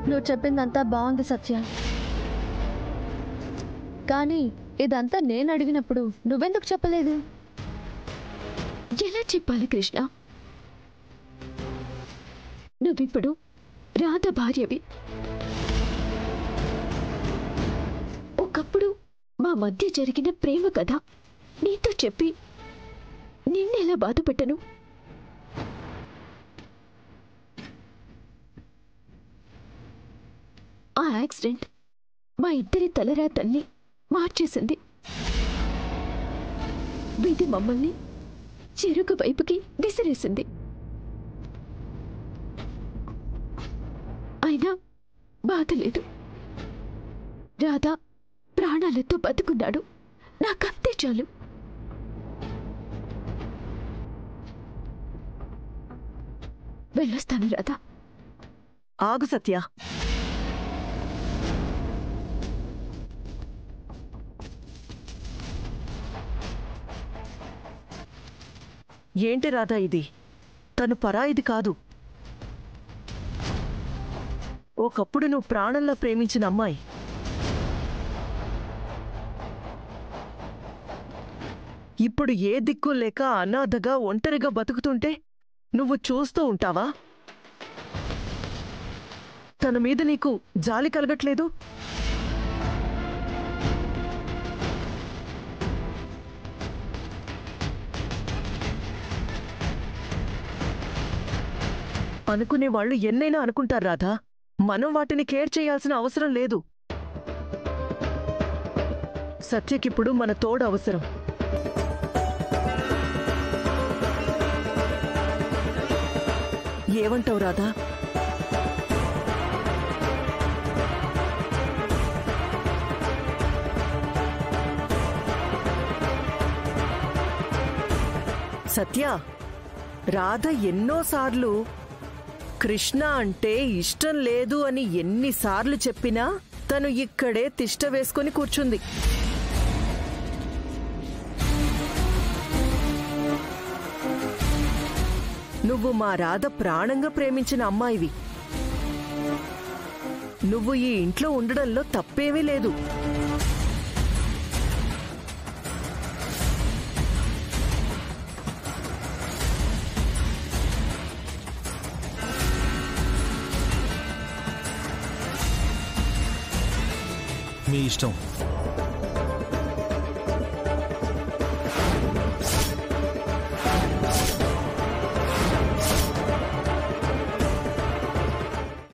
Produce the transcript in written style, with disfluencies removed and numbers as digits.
నువ్వు చెప్పిందంతా బాగుంది సత్య, కానీ ఇదంతా నేను అడిగినప్పుడు నువ్వెందుకు చెప్పలేదు? ఎలా చెప్పాలి కృష్ణ? నువ్విప్పుడు రాధ భార్యవి. ఒకప్పుడు మా మధ్య జరిగిన ప్రేమ కథ నీతో చెప్పి నిన్నెలా బాధ పెట్టను? ఆ యాక్సిడెంట్ మా ఇద్దరి తలరాతల్ని మార్చేసింది. విధి మమ్మల్ని చెరుకు వైపుకి విసిరేసింది. అయినా బాధ లేదు. రాధా ప్రాణాలతో బతుకున్నాడు. నాకంతే చాలు. వెళ్ళొస్తాను రాధా. ఆగు సత్య. ఏంటి రాధా ఇది? తను పరాయిది కాదు. ఒకప్పుడు నువ్వు ప్రాణంలో ప్రేమించిన అమ్మాయి. ఇప్పుడు ఏ దిక్కు లేక అనాథగా ఒంటరిగా బతుకుతుంటే నువ్వు చూస్తూ ఉంటావా? తన మీద నీకు జాలి కలగట్లేదు? అనుకునే వాళ్ళు ఎన్నైనా అనుకుంటారు రాధా. మనం వాటిని కేర్ చేయాల్సిన అవసరం లేదు. సత్యకిప్పుడు మన తోడు అవసరం. ఏమంటావు రాధా? సత్య, రాధ ఎన్నోసార్లు కృష్ణ అంటే ఇష్టం లేదు అని ఎన్నిసార్లు చెప్పినా తను ఇక్కడే తిష్ట వేసుకొని కూర్చుంది. నువ్వు మా రాధ ప్రాణంగా ప్రేమించిన అమ్మాయివి. నువ్వు ఈ ఇంట్లో ఉండడంలో తప్పేమీ లేదు. మీ ఇష్టం.